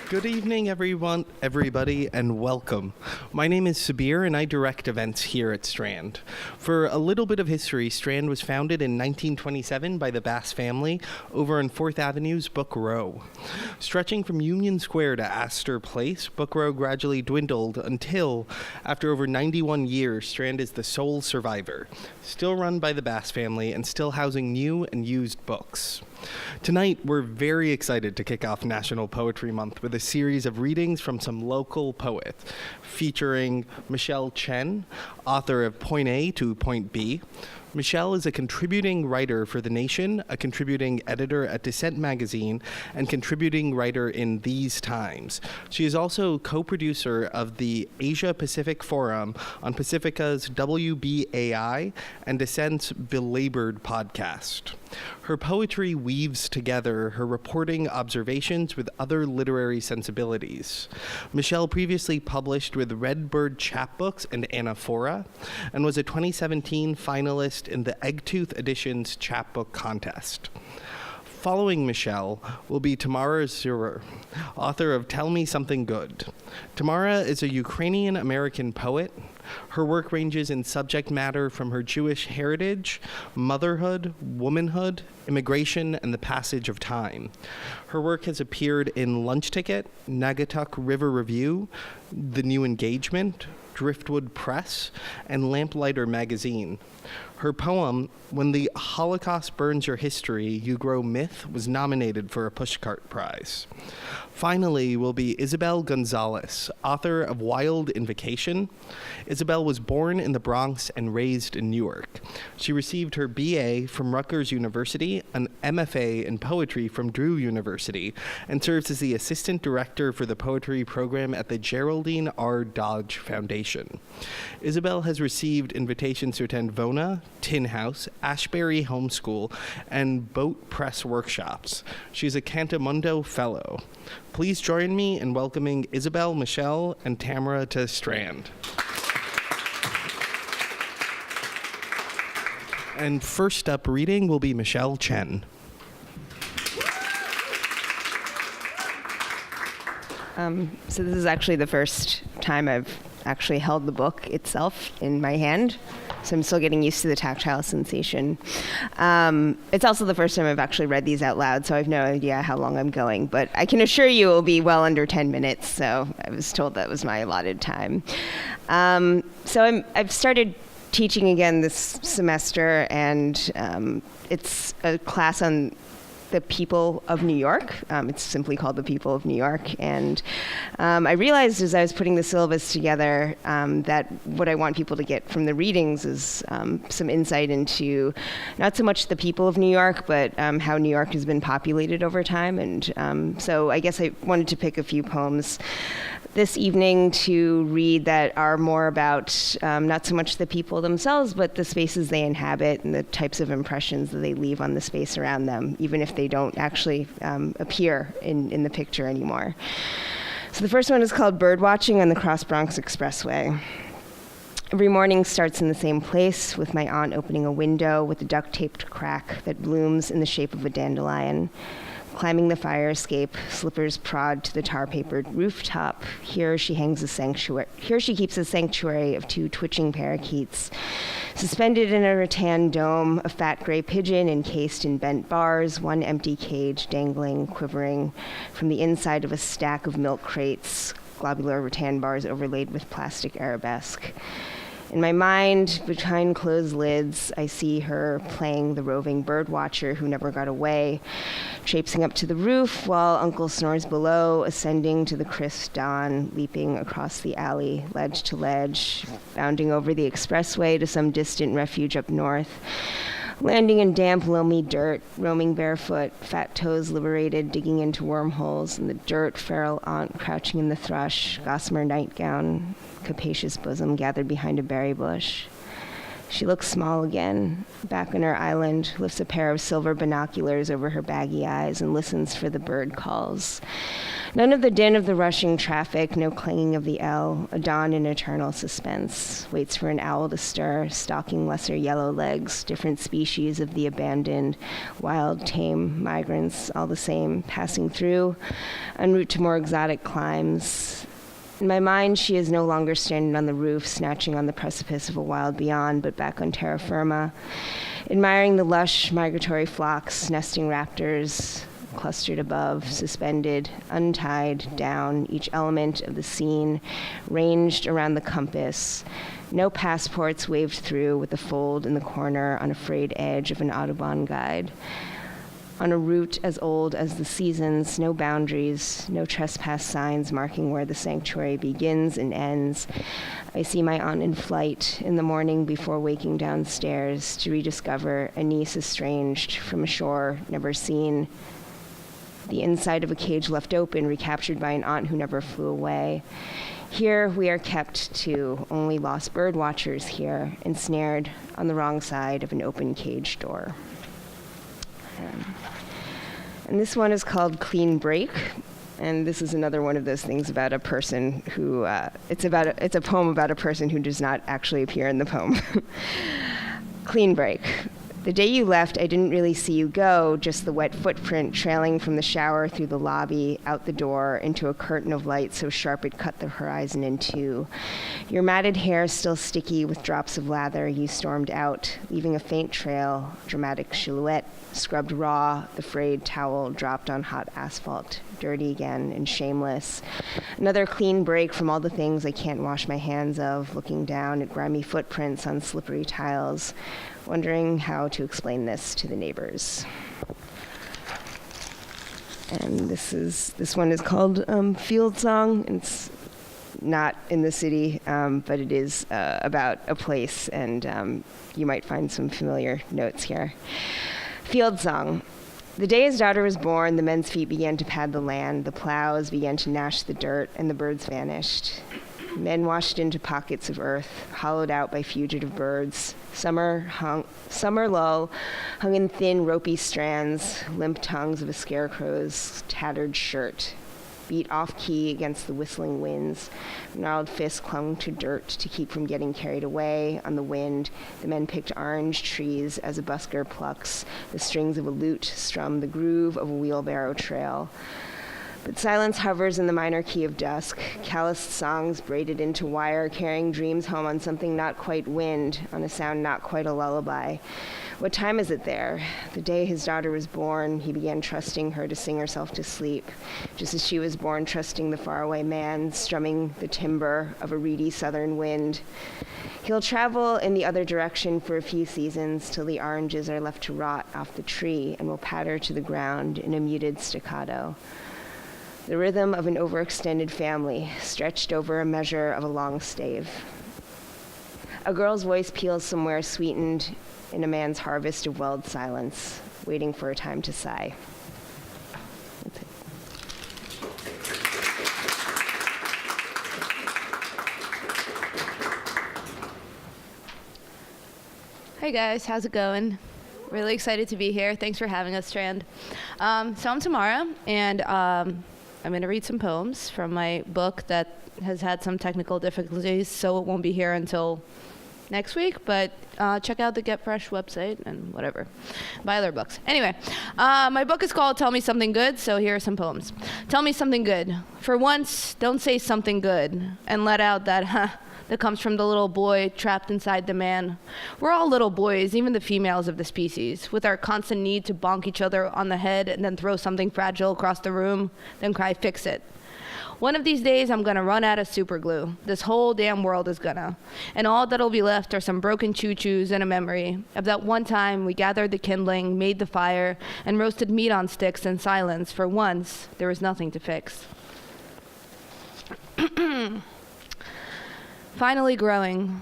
Good evening, everybody, and welcome. My name is Sabir, and I direct events here at Strand. For a little bit of history, Strand was founded in 1927 by the Bass family over on 4th Avenue's Book Row. Stretching from Union Square to Astor Place, Book Row gradually dwindled until, after over 91 years, Strand is the sole survivor, still run by the Bass family and still housing new and used books. Tonight, we're very excited to kick off National Poetry Month with a series of readings from some local poets, featuring Michelle Chen, author of Point A to Point B. Michelle is a contributing writer for The Nation, a contributing editor at Dissent magazine, and contributing writer in These Times. She is also co-producer of the Asia-Pacific Forum on Pacifica's WBAI and Dissent's Belabored podcast. Her poetry weaves together her reporting observations with other literary sensibilities. Michelle previously published with Rediscovering Chapbooks and Anaphora, and was a 2017 finalist in the Eggtooth Editions Chapbook Contest. Following Michelle will be Tamara Zbrizher, author of Tell Me Something Good. Tamara is a Ukrainian American poet. Her work ranges in subject matter from her Jewish heritage, motherhood, womanhood, immigration, and the passage of time. Her work has appeared in Lunch Ticket, Naugatuck River Review, The New Engagement, Driftwood Press, and Lamplighter Magazine. Her poem, When the Holocaust Burns Your History, You Grow Myth, was nominated for a Pushcart Prize. Finally will be Ysabel Gonzalez, author of Wild Invocation. Ysabel was born in the Bronx and raised in Newark. She received her BA from Rutgers University, an MFA in poetry from Drew University, and serves as the assistant director for the poetry program at the Geraldine R. Dodge Foundation. Ysabel has received invitations to attend VONA, Tin House, Ashbury Homeschool, and Boat Press workshops. She's a Cantamundo Fellow. Please join me in welcoming Ysabel, Michelle, and Tamara to Strand. And first up reading will be Michelle Chen. So this is actually the first time I've actually held the book itself in my hand. So I'm still getting used to the tactile sensation. It's also the first time I've actually read these out loud, so I have no idea how long I'm going. But I can assure you it will be well under 10 minutes, so I was told that was my allotted time. I've started teaching again this semester, and it's a class on the people of New York. It's simply called The People of New York. And I realized as I was putting the syllabus together that what I want people to get from the readings is some insight into not so much the people of New York, but how New York has been populated over time. And so I guess I wanted to pick a few poems this evening to read that are more about not so much the people themselves, but the spaces they inhabit and the types of impressions that they leave on the space around them, even if they don't actually appear in the picture anymore. So the first one is called Bird Watching on the Cross Bronx Expressway. Every morning starts in the same place, with my aunt opening a window with a duct-taped crack that blooms in the shape of a dandelion. Climbing the fire escape, slippers prod to the tar-papered rooftop. Here she keeps a sanctuary of two twitching parakeets. Suspended in a rattan dome, a fat gray pigeon encased in bent bars, one empty cage dangling, quivering from the inside of a stack of milk crates, globular rattan bars overlaid with plastic arabesque. In my mind, behind closed lids, I see her playing the roving bird watcher who never got away, traipsing up to the roof while Uncle snores below, ascending to the crisp dawn, leaping across the alley, ledge to ledge, bounding over the expressway to some distant refuge up north, landing in damp, loamy dirt, roaming barefoot, fat toes liberated, digging into wormholes, in the dirt, feral aunt crouching in the thrush, gossamer nightgown, capacious bosom gathered behind a berry bush. She looks small again, back on her island, lifts a pair of silver binoculars over her baggy eyes and listens for the bird calls. None of the din of the rushing traffic, no clanging of the L, a dawn in eternal suspense. Waits for an owl to stir, stalking lesser yellow legs, different species of the abandoned, wild, tame migrants, all the same, passing through, en route to more exotic climes. In my mind, she is no longer standing on the roof, snatching on the precipice of a wild beyond, but back on terra firma, admiring the lush migratory flocks, nesting raptors, clustered above, suspended, untied, down, each element of the scene, ranged around the compass. No passports waved through with a fold in the corner on a frayed edge of an Audubon guide. On a route as old as the seasons, no boundaries, no trespass signs marking where the sanctuary begins and ends. I see my aunt in flight in the morning before waking downstairs to rediscover a niece estranged from a shore never seen. The inside of a cage left open, recaptured by an aunt who never flew away. Here we are kept to only lost bird watchers here, ensnared on the wrong side of an open cage door. And this one is called Clean Break. And this is another one of those things about a person who, it's a poem about a person who does not actually appear in the poem. Clean Break. The day you left, I didn't really see you go, just the wet footprint trailing from the shower through the lobby, out the door, into a curtain of light so sharp it cut the horizon in two. Your matted hair still sticky with drops of lather, you stormed out, leaving a faint trail, dramatic silhouette, scrubbed raw, the frayed towel dropped on hot asphalt, dirty again and shameless. Another clean break from all the things I can't wash my hands of, looking down at grimy footprints on slippery tiles, wondering how to explain this to the neighbors. And this one is called Field Song. It's not in the city, but it is about a place, and you might find some familiar notes here. Field Song. The day his daughter was born, the men's feet began to pad the land, the plows began to gnash the dirt, and the birds vanished. Men washed into pockets of earth, hollowed out by fugitive birds. Summer lull hung in thin, ropey strands, limp tongues of a scarecrow's tattered shirt. Beat off-key against the whistling winds. Gnarled fists clung to dirt to keep from getting carried away on the wind. The men picked orange trees as a busker plucks. The strings of a lute strum the groove of a wheelbarrow trail. But silence hovers in the minor key of dusk, calloused songs braided into wire, carrying dreams home on something not quite wind, on a sound not quite a lullaby. What time is it there? The day his daughter was born, he began trusting her to sing herself to sleep, just as she was born trusting the faraway man, strumming the timbre of a reedy southern wind. He'll travel in the other direction for a few seasons till the oranges are left to rot off the tree and will patter to the ground in a muted staccato. The rhythm of an overextended family, stretched over a measure of a long stave. A girl's voice peals somewhere, sweetened in a man's harvest of welled silence, waiting for a time to sigh. That's it. Hey guys, how's it going? Really excited to be here. Thanks for having us, Strand. So I'm Tamara, and I'm going to read some poems from my book that has had some technical difficulties, so it won't be here until next week, but check out the Get Fresh website and whatever. Buy their books. Anyway, my book is called Tell Me Something Good, so here are some poems. Tell me something good. For once, don't say something good and let out that that comes from the little boy trapped inside the man. We're all little boys, even the females of the species, with our constant need to bonk each other on the head and then throw something fragile across the room, then cry, fix it. One of these days, I'm gonna run out of super glue. This whole damn world is gonna. And all that'll be left are some broken choo-choos and a memory of that one time we gathered the kindling, made the fire, and roasted meat on sticks in silence. For once, there was nothing to fix. Finally growing.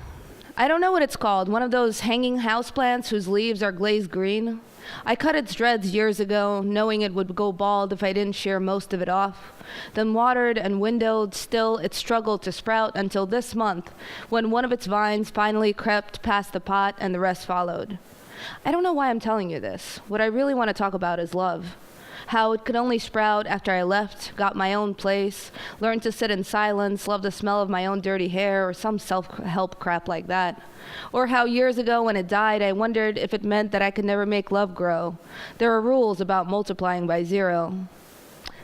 I don't know what it's called, one of those hanging houseplants whose leaves are glazed green. I cut its dreads years ago, knowing it would go bald if I didn't shear most of it off. Then watered and windowed, still it struggled to sprout until this month, when one of its vines finally crept past the pot and the rest followed. I don't know why I'm telling you this. What I really want to talk about is love. How it could only sprout after I left, got my own place, learned to sit in silence, love the smell of my own dirty hair, or some self-help crap like that. Or how years ago when it died, I wondered if it meant that I could never make love grow. There are rules about multiplying by 0.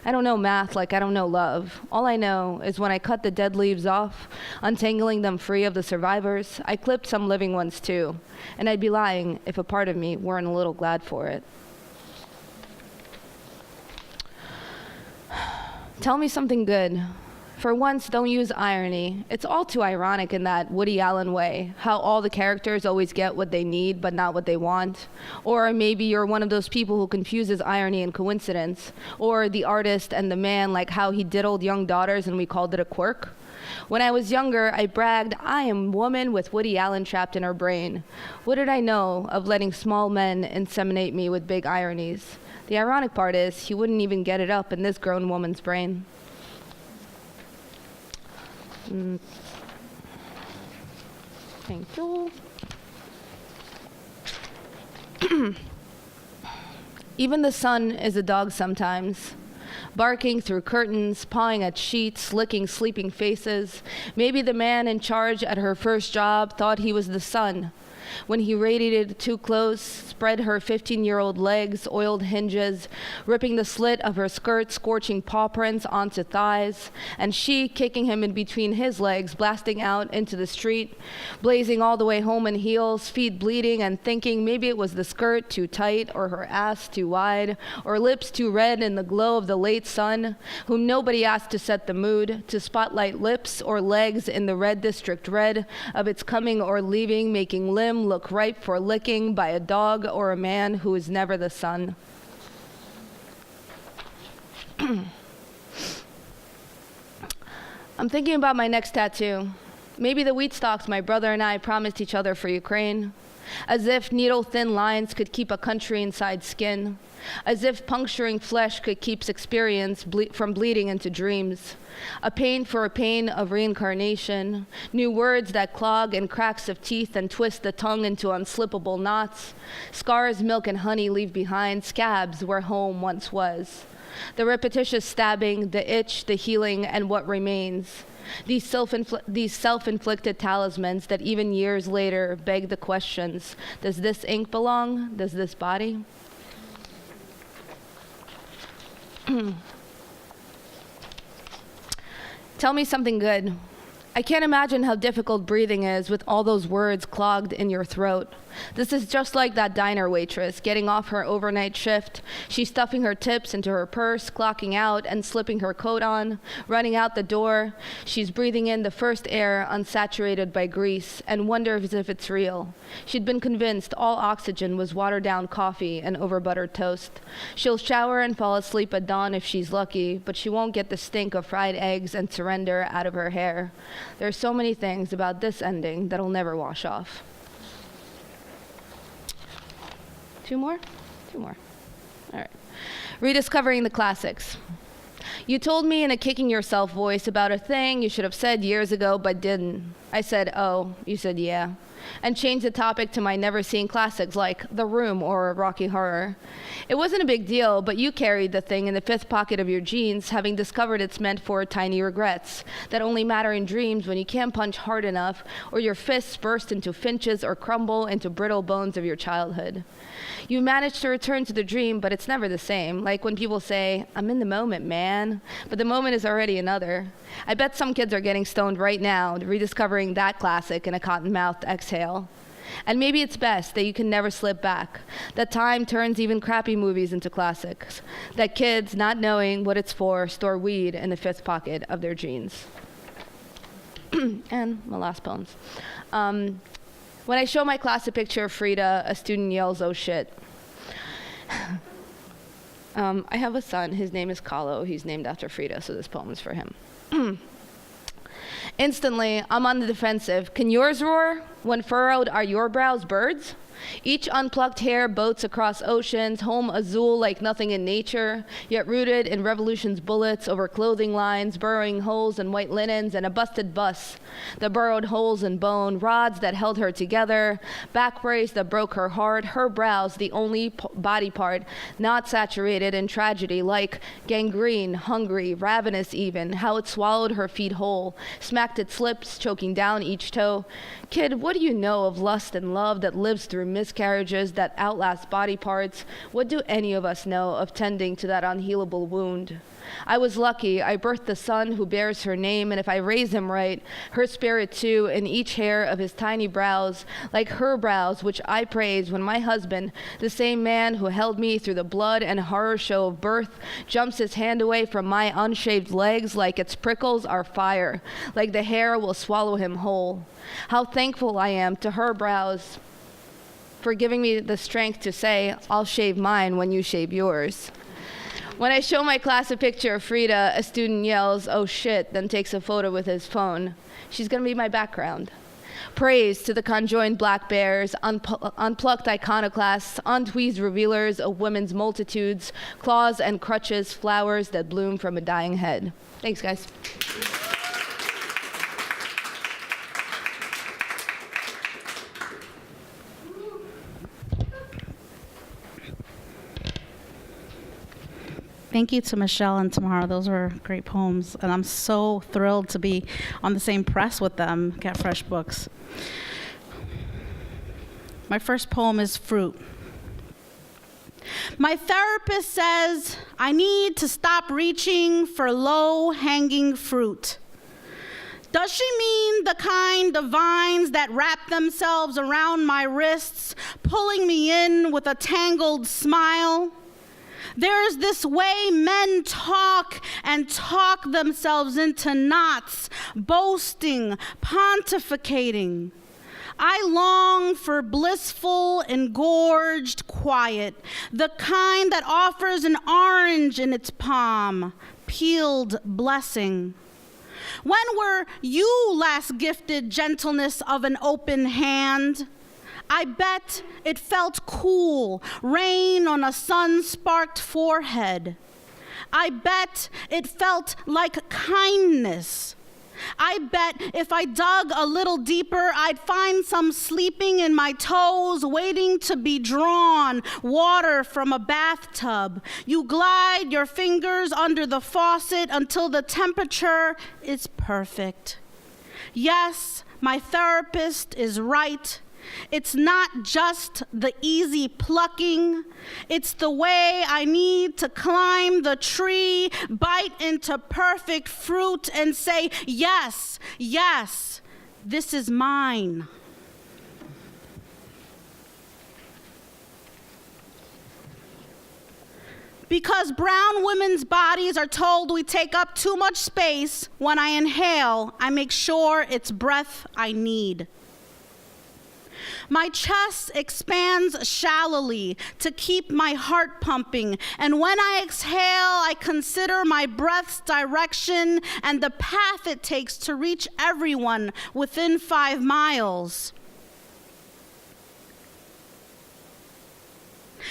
I don't know math like I don't know love. All I know is when I cut the dead leaves off, untangling them free of the survivors, I clipped some living ones too. And I'd be lying if a part of me weren't a little glad for it. Tell me something good. For once, don't use irony. It's all too ironic in that Woody Allen way, how all the characters always get what they need but not what they want. Or maybe you're one of those people who confuses irony and coincidence. Or the artist and the man, like how he diddled young daughters and we called it a quirk. When I was younger, I bragged, I am woman with Woody Allen trapped in her brain. What did I know of letting small men inseminate me with big ironies? The ironic part is, he wouldn't even get it up in this grown woman's brain. Thank you. Even the sun is a dog sometimes. Barking through curtains, pawing at sheets, licking sleeping faces. Maybe the man in charge at her first job thought he was the sun. When he radiated too close, spread her 15-year-old legs, oiled hinges, ripping the slit of her skirt, scorching paw prints onto thighs, and she kicking him in between his legs, blasting out into the street, blazing all the way home in heels, feet bleeding, and thinking maybe it was the skirt too tight, or her ass too wide, or lips too red in the glow of the late sun, whom nobody asked to set the mood, to spotlight lips or legs in the red district red of its coming or leaving, making limb look ripe for licking by a dog or a man who is never the sun. I'm thinking about my next tattoo. Maybe the wheat stalks my brother and I promised each other for Ukraine. As if needle-thin lines could keep a country inside skin. As if puncturing flesh could keep experience from bleeding into dreams. A pain for a pain of reincarnation. New words that clog and cracks of teeth and twist the tongue into unslippable knots. Scars milk and honey leave behind, scabs where home once was. The repetitious stabbing, the itch, the healing, and what remains. These self-inflicted talismans that even years later beg the questions, does this ink belong? Does this body? Tell me something good. I can't imagine how difficult breathing is with all those words clogged in your throat. This is just like that diner waitress getting off her overnight shift. She's stuffing her tips into her purse, clocking out and slipping her coat on, running out the door. She's breathing in the first air unsaturated by grease and wonders if it's real. She'd been convinced all oxygen was watered-down coffee and over-buttered toast. She'll shower and fall asleep at dawn if she's lucky, but she won't get the stink of fried eggs and surrender out of her hair. There are so many things about this ending that'll never wash off. Two more? All right. Rediscovering the Classics. You told me in a kicking yourself voice about a thing you should have said years ago but didn't. I said, oh. You said, yeah. And changed the topic to my never-seen classics like The Room or Rocky Horror. It wasn't a big deal, but you carried the thing in the fifth pocket of your jeans, having discovered it's meant for tiny regrets that only matter in dreams when you can't punch hard enough or your fists burst into finches or crumble into brittle bones of your childhood. You managed to return to the dream, but it's never the same. Like when people say, I'm in the moment, man. But the moment is already another. I bet some kids are getting stoned right now, rediscovering that classic in a cotton-mouthed exhale. And maybe it's best that you can never slip back. That time turns even crappy movies into classics. That kids, not knowing what it's for, store weed in the fifth pocket of their jeans. And my last poems. When I show my class a picture of Frida, a student yells, oh shit. I have a son. His name is Kahlo. He's named after Frida, so this poem is for him. Instantly, I'm on the defensive. Can yours roar? When furrowed are your brows birds? Each unplucked hair boats across oceans, home azul like nothing in nature, yet rooted in revolution's bullets over clothing lines, burrowing holes in white linens, and a busted bus that burrowed holes in bone, rods that held her together, back brace that broke her heart, her brows the only body part not saturated in tragedy, like gangrene, hungry, ravenous even, how it swallowed her feet whole, smacked its lips, choking down each toe. Kid, what do you know of lust and love that lives through miscarriages that outlast body parts? What do any of us know of tending to that unhealable wound? I was lucky. I birthed the son who bears her name, and if I raise him right, her spirit too, in each hair of his tiny brows, like her brows, which I praise when my husband, the same man who held me through the blood and horror show of birth, jumps his hand away from my unshaved legs like its prickles are fire, like the hair will swallow him whole. How thankful I am to her brows for giving me the strength to say, I'll shave mine when you shave yours. When I show my class a picture of Frida, a student yells, "Oh shit," then takes a photo with his phone. She's gonna be my background. Praise to the conjoined black bears, unplucked iconoclasts, untweezed revealers of women's multitudes, claws and crutches, flowers that bloom from a dying head. Thanks, guys. Thank you to Michelle and Tamara. Those were great poems, and I'm so thrilled to be on the same press with them, Get Fresh Books. My first poem is Fruit. My therapist says I need to stop reaching for low-hanging fruit. Does she mean the kind of vines that wrap themselves around my wrists, pulling me in with a tangled smile? There's this way men talk and talk themselves into knots, boasting, pontificating. I long for blissful, engorged quiet, the kind that offers an orange in its palm, peeled blessing. When were you last gifted gentleness of an open hand? I bet it felt cool, rain on a sun-sparked forehead. I bet it felt like kindness. I bet if I dug a little deeper, I'd find some sleeping in my toes, waiting to be drawn, water from a bathtub. You glide your fingers under the faucet until the temperature is perfect. Yes, my therapist is right. It's not just the easy plucking. It's the way I need to climb the tree, bite into perfect fruit, and say, yes, yes, this is mine. Because brown women's bodies are told we take up too much space, when I inhale, I make sure it's breath I need. My chest expands shallowly to keep my heart pumping, and when I exhale, I consider my breath's direction and the path it takes to reach everyone within 5 miles.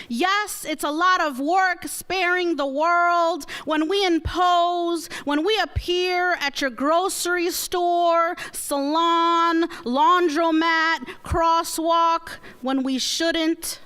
Yes, it's a lot of work sparing the world when we impose, when we appear at your grocery store, salon, laundromat, crosswalk, when we shouldn't.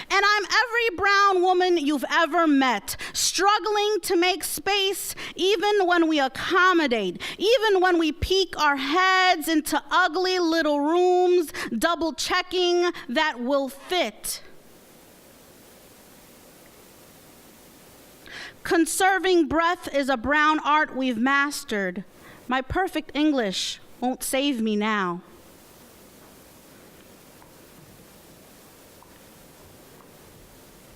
And I'm every brown woman you've ever met, struggling to make space even when we accommodate, even when we peek our heads into ugly little rooms, double checking that will fit. Conserving breath is a brown art we've mastered. My perfect English won't save me now.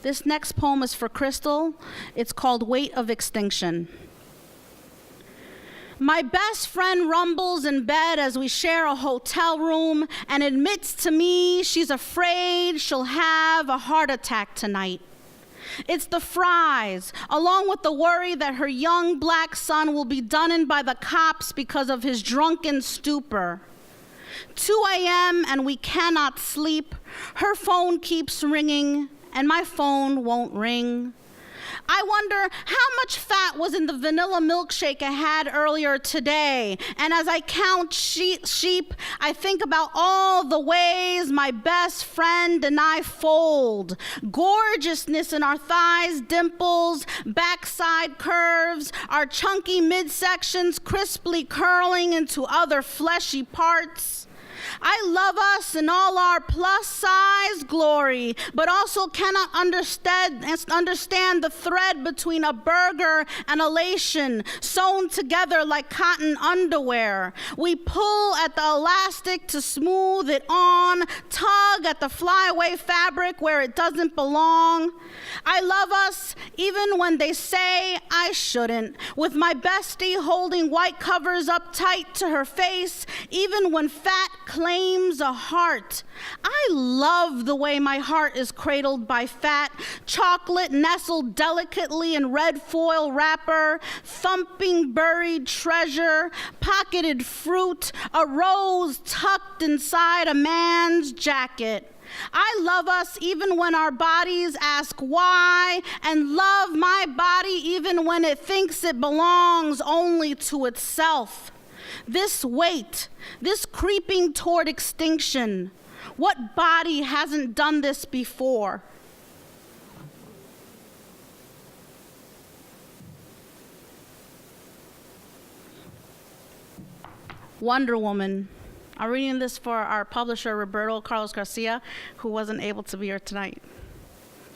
This next poem is for Crystal. It's called Weight of Extinction. My best friend rumbles in bed as we share a hotel room and admits to me she's afraid she'll have a heart attack tonight. It's the fries, along with the worry that her young black son will be done in by the cops because of his drunken stupor. 2 a.m. and we cannot sleep. Her phone keeps ringing and my phone won't ring. I wonder how much fat was in the vanilla milkshake I had earlier today. And as I count sheep, I think about all the ways my best friend and I fold. Gorgeousness in our thighs, dimples, backside curves, our chunky midsections crisply curling into other fleshy parts. I love us in all our plus-size glory, but also cannot understand the thread between a burger and elation, sewn together like cotton underwear. We pull at the elastic to smooth it on, tug at the flyaway fabric where it doesn't belong. I love us even when they say I shouldn't, with my bestie holding white covers up tight to her face, even when fat claims a heart. I love the way my heart is cradled by fat, chocolate nestled delicately in red foil wrapper, thumping buried treasure, pocketed fruit, a rose tucked inside a man's jacket. I love us even when our bodies ask why, and love my body even when it thinks it belongs only to itself. This weight, this creeping toward extinction, what body hasn't done this before? Wonder Woman. I'm reading this for our publisher, Roberto Carlos Garcia, who wasn't able to be here tonight.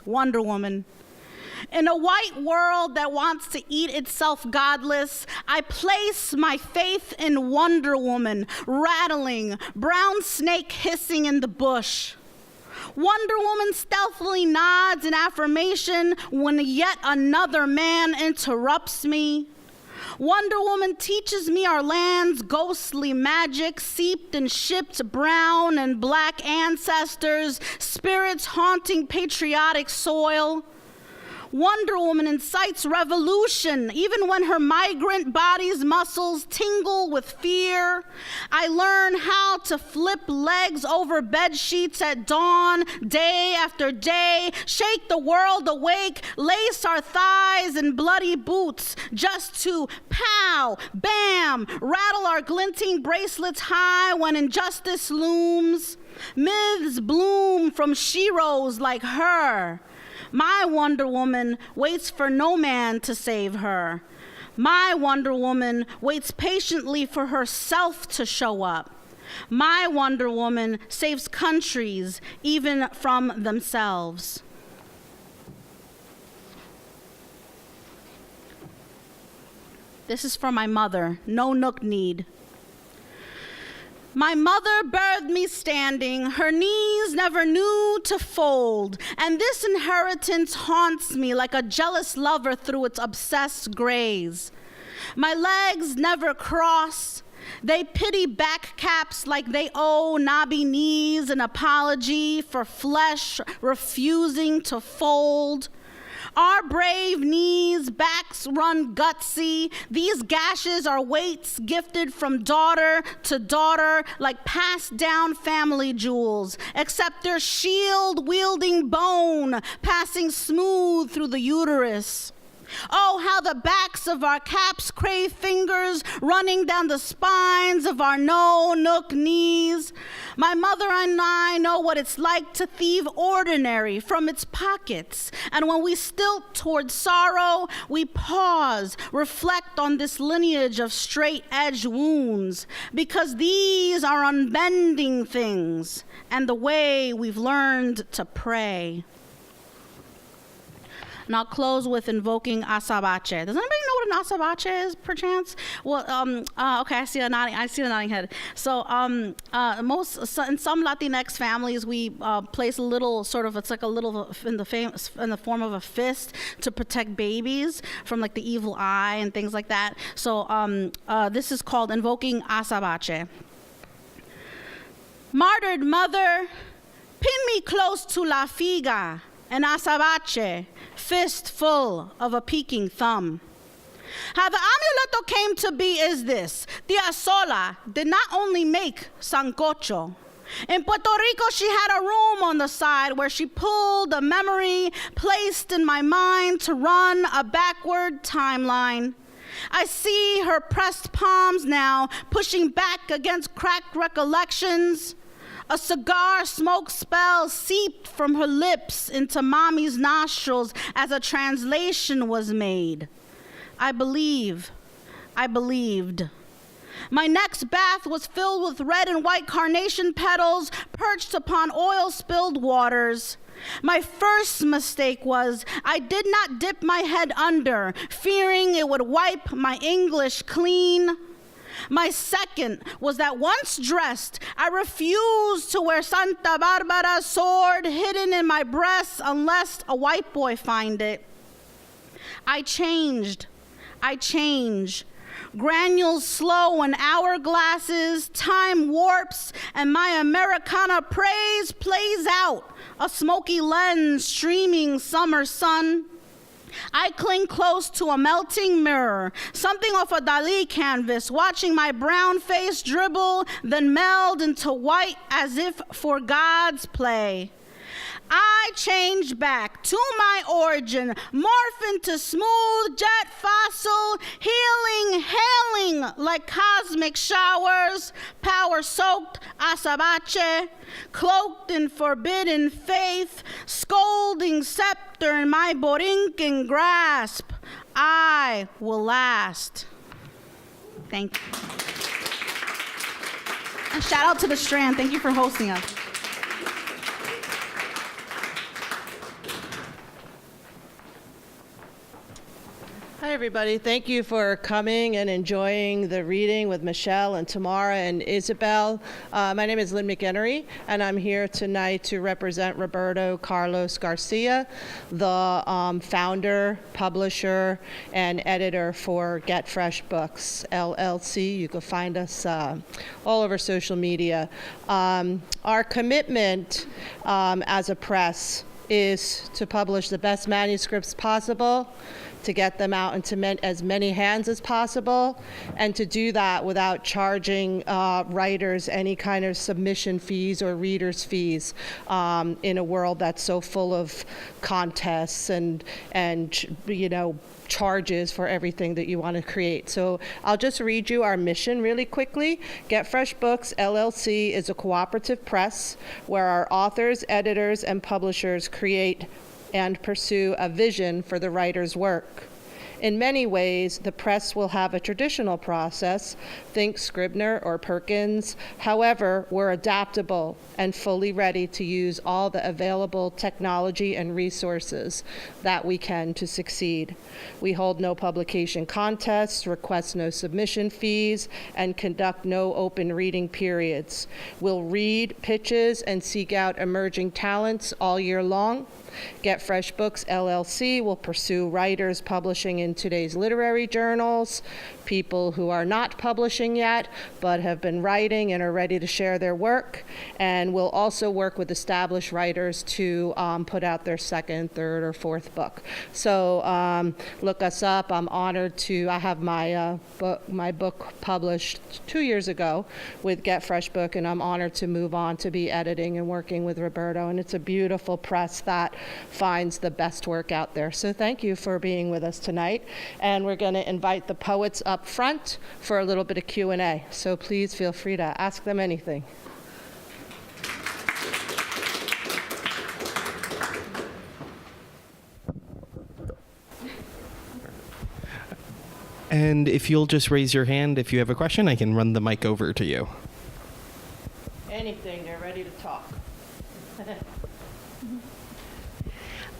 Wonder Woman. In a white world that wants to eat itself godless, I place my faith in Wonder Woman, rattling, brown snake hissing in the bush. Wonder Woman stealthily nods in affirmation when yet another man interrupts me. Wonder Woman teaches me our land's ghostly magic, seeped in shipped brown and black ancestors, spirits haunting patriotic soil. Wonder Woman incites revolution, even when her migrant body's muscles tingle with fear. I learn how to flip legs over bed sheets at dawn, day after day, shake the world awake, lace our thighs in bloody boots, just to pow, bam, rattle our glinting bracelets high when injustice looms. Myths bloom from sheroes like her. My Wonder Woman waits for no man to save her. My Wonder Woman waits patiently for herself to show up. My Wonder Woman saves countries even from themselves. This is for my mother, no nook need. My mother birthed me standing, her knees never knew to fold, and this inheritance haunts me like a jealous lover through its obsessed graze. My legs never cross. They pity back caps like they owe knobby knees an apology for flesh refusing to fold. Our brave knees, backs run gutsy. These gashes are weights gifted from daughter to daughter like passed down family jewels, except they're shield-wielding bone passing smooth through the uterus. Oh, how the backs of our caps crave fingers running down the spines of our no-nook knees. My mother and I know what it's like to thieve ordinary from its pockets. And when we stilt toward sorrow, we pause, reflect on this lineage of straight-edge wounds, because these are unbending things and the way we've learned to pray. And I'll close with invoking azabache. Does anybody know what an azabache is, perchance? Well, okay, I see a nodding head. So, in some Latinx families, we place a little sort of, it's like a little in the form of a fist to protect babies from like the evil eye and things like that. So, this is called invoking azabache. Martyred mother, pin me close to la figa, an azabache, fist full of a peeking thumb. How the amuleto came to be is this. Tia Sola did not only make sancocho. In Puerto Rico, she had a room on the side where she pulled a memory placed in my mind to run a backward timeline. I see her pressed palms now, pushing back against cracked recollections. A cigar smoke spell seeped from her lips into Mommy's nostrils as a translation was made. I believed. My next bath was filled with red and white carnation petals perched upon oil-spilled waters. My first mistake was I did not dip my head under, fearing it would wipe my English clean. My second was that once dressed, I refused to wear Santa Barbara's sword hidden in my breast unless a white boy find it. I changed. Granules slow and hourglasses, time warps, and my Americana praise plays out, a smoky lens streaming summer sun. I cling close to a melting mirror, something off a Dalí canvas, watching my brown face dribble, then meld into white as if for God's play. I change back to my origin, morph into smooth jet fossil, hailing like cosmic showers, power-soaked azabache, cloaked in forbidden faith, scolding scepter in my Borinquen grasp. I will last. Thank you. And shout out to the Strand. Thank you for hosting us. Hi, everybody. Thank you for coming and enjoying the reading with Michelle and Tamara and Ysabel. My name is Lynn McHenry, and I'm here tonight to represent Roberto Carlos Garcia, the founder, publisher, and editor for Get Fresh Books, LLC. You can find us all over social media. Our commitment as a press is to publish the best manuscripts possible, to get them out into as many hands as possible, and to do that without charging writers any kind of submission fees or readers' fees in a world that's so full of contests and charges for everything that you want to create. So I'll just read you our mission really quickly. Get Fresh Books, LLC is a cooperative press where our authors, editors, and publishers create and pursue a vision for the writer's work. In many ways, the press will have a traditional process, think Scribner or Perkins. However, we're adaptable and fully ready to use all the available technology and resources that we can to succeed. We hold no publication contests, request no submission fees, and conduct no open reading periods. We'll read pitches and seek out emerging talents all year long. Get Fresh Books, LLC will pursue writers publishing in today's literary journals, people who are not publishing yet but have been writing and are ready to share their work, and we'll also work with established writers to put out their second, third, or fourth book. So look us up. I'm honored to, I have my book published 2 years ago with Get Fresh Book, and I'm honored to move on to be editing and working with Roberto, and it's a beautiful press that finds the best work out there. So thank you for being with us tonight, and we're going to invite the poets up front for a little bit of Q&A. So please feel free to ask them anything. And if you'll just raise your hand if you have a question, I can run the mic over to you. Anything, they're ready to talk.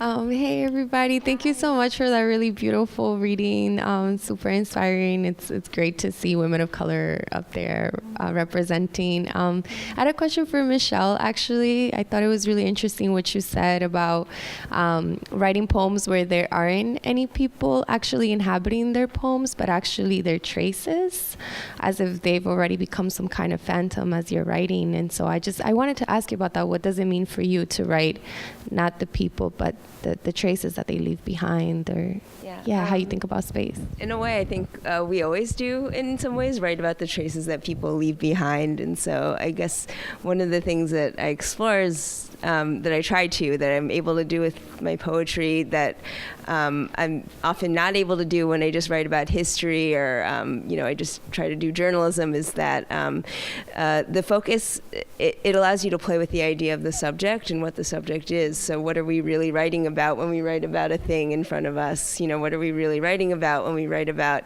Hey everybody, thank you so much for that really beautiful reading, super inspiring. It's great to see women of color up there representing. I had a question for Michelle, actually. I thought it was really interesting what you said about writing poems where there aren't any people actually inhabiting their poems, but actually they're traces, as if they've already become some kind of phantom as you're writing. And so I wanted to ask you about that. What does it mean for you to write not the people, but the traces that they leave behind, or how you think about space. In a way, I think we always do, in some ways, write about the traces that people leave behind. And so I guess one of the things that I explore is that I try to, that I'm able to do with my poetry that I'm often not able to do when I just write about history or, I just try to do journalism, is that the focus, it allows you to play with the idea of the subject and what the subject is. So what are we really writing about when we write about a thing in front of us? What are we really writing about when we write about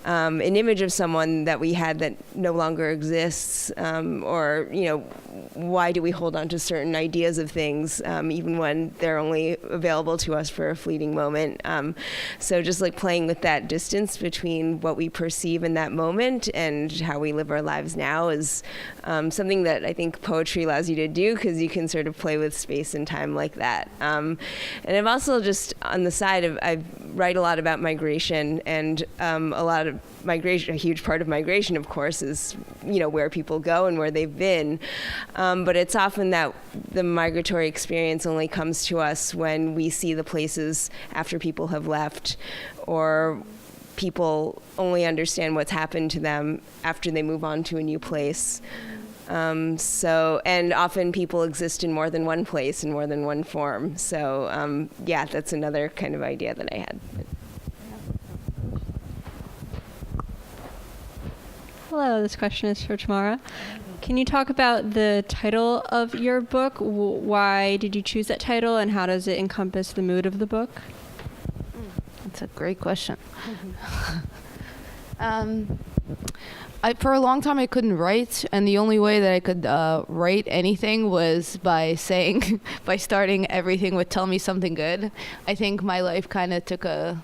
an image of someone that we had that no longer exists? Or, why do we hold on to certain ideas of things, even when they're only available to us for a fleeting moment? So just like playing with that distance between what we perceive in that moment and how we live our lives now is something that I think poetry allows you to do, because you can sort of play with space and time like that. And I've also just, on the side, I write a lot about migration, and a lot of migration, a huge part of migration, of course, is, where people go and where they've been. But it's often that the migratory experience only comes to us when we see the places after people have left, or people only understand what's happened to them after they move on to a new place. And often people exist in more than one place, in more than one form. So, that's another kind of idea that I had. Hello, this question is for Tamara. Can you talk about the title of your book? Why did you choose that title, and how does it encompass the mood of the book? That's a great question. For a long time I couldn't write, and the only way that I could write anything was by starting everything with "tell me something good." I think my life kind of took a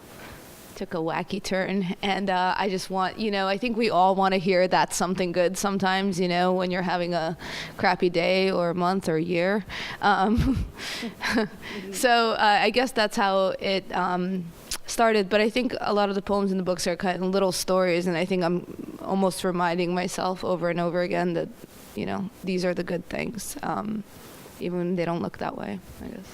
wacky turn, and I just want, I think we all want to hear that something good sometimes, when you're having a crappy day or month or year. So I guess that's how it started, but I think a lot of the poems in the books are kind of little stories, and I think I'm almost reminding myself over and over again that, these are the good things, even when they don't look that way, I guess.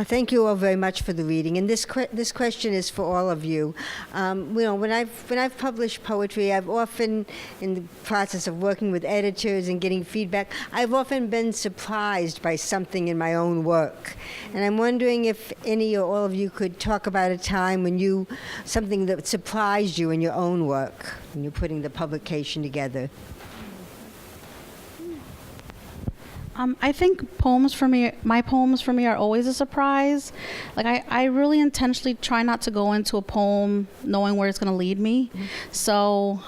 Thank you all very much for the reading. And this question is for all of you. When I've published poetry, I've often, in the process of working with editors and getting feedback, I've often been surprised by something in my own work. And I'm wondering if any or all of you could talk about a time when something that surprised you in your own work, when you're putting the publication together. I think my poems for me are always a surprise. Like I really intentionally try not to go into a poem knowing where it's going to lead me. Mm-hmm. So,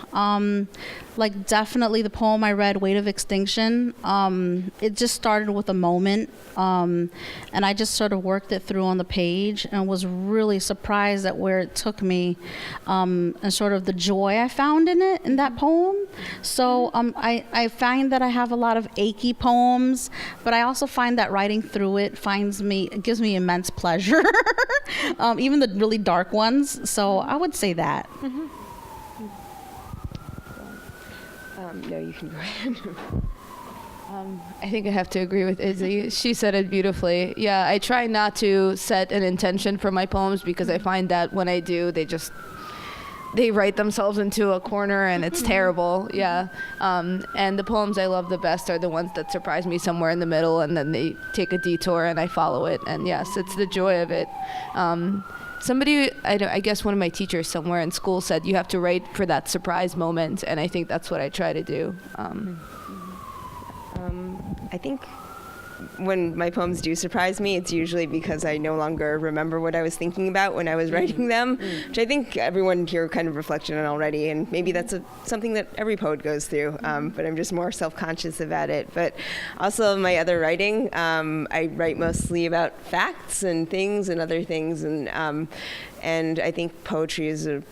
definitely the poem I read, Weight of Extinction, it just started with a moment, and I just sort of worked it through on the page and was really surprised at where it took me, and sort of the joy I found in that poem. So I find that I have a lot of achy poems, but I also find that writing through it gives me immense pleasure, even the really dark ones. So I would say that. Mm-hmm. No, you can go ahead. I think I have to agree with Izzy. She said it beautifully. Yeah, I try not to set an intention for my poems, because I find that when I do, they write themselves into a corner, and it's terrible. Yeah. And the poems I love the best are the ones that surprise me somewhere in the middle, and then they take a detour and I follow it. And yes, it's the joy of it. Somebody, I guess one of my teachers somewhere in school said you have to write for that surprise moment, and I think that's what I try to do. I think when my poems do surprise me, it's usually because I no longer remember what I was thinking about when I was writing them, which I think everyone here kind of reflected on already, and maybe that's something that every poet goes through, but I'm just more self-conscious about it. But also my other writing, I write mostly about facts and things and other things, and I think poetry is a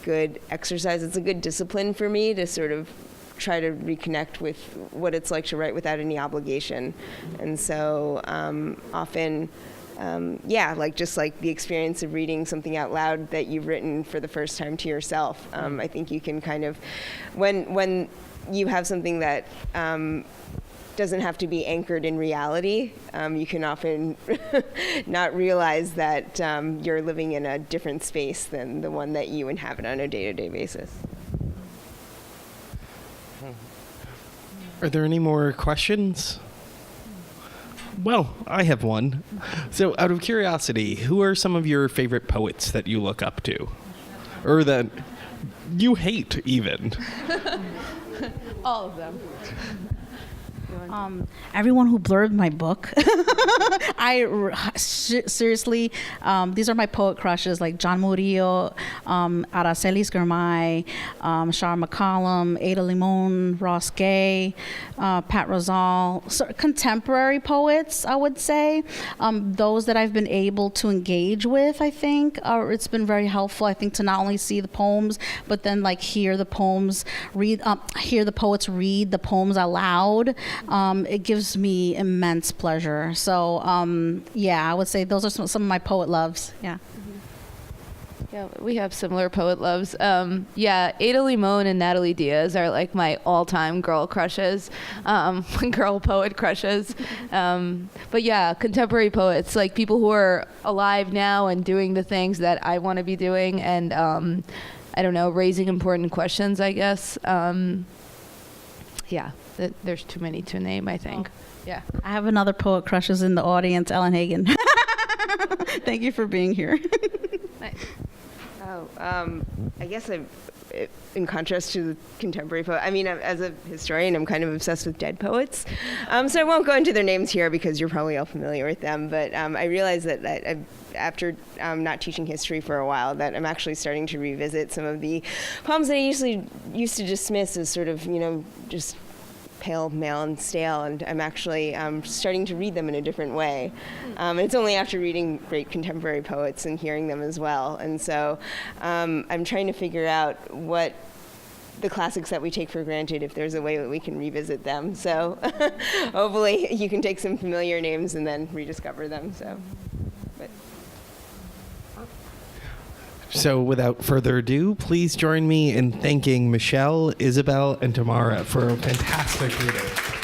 good exercise. It's a good discipline for me to sort of try to reconnect with what it's like to write without any obligation. And so often just like the experience of reading something out loud that you've written for the first time to yourself. I think you can kind of, when you have something that doesn't have to be anchored in reality, you can often not realize that you're living in a different space than the one that you inhabit on a day-to-day basis. Are there any more questions? Well, I have one. So, out of curiosity, who are some of your favorite poets that you look up to? Or that you hate, even? All of them. Everyone who blurbed my book. Seriously, these are my poet crushes, like John Murillo, Araceli Escamilla, Shar McCollum, Ada Limon, Ross Gay, Pat Rosal. So contemporary poets, I would say. Those that I've been able to engage with, I think, it's been very helpful, I think, to not only see the poems, but then like hear the poems, hear the poets read the poems out loud. It gives me immense pleasure. So, I would say those are some of my poet loves. Yeah. Yeah, we have similar poet loves. Ada Limon and Natalie Diaz are like my all-time girl crushes, girl poet crushes. But yeah, contemporary poets, like people who are alive now and doing the things that I want to be doing, and I don't know, raising important questions, I guess. There's too many to name, I think. Yeah. I have another poet crushes in the audience, Ellen Hagen. Thank you for being here. Nice. I guess in contrast to the contemporary poet, I mean, as a historian, I'm kind of obsessed with dead poets. So I won't go into their names here because you're probably all familiar with them. But I realized that after not teaching history for a while, that I'm actually starting to revisit some of the poems that I usually used to dismiss as sort of, just pale, male, and stale, and I'm actually starting to read them in a different way. And it's only after reading great contemporary poets and hearing them as well. And so I'm trying to figure out what the classics that we take for granted, if there's a way that we can revisit them. So hopefully you can take some familiar names and then rediscover them. So, without further ado, please join me in thanking Michelle, Ysabel, and Tamara for a fantastic reading.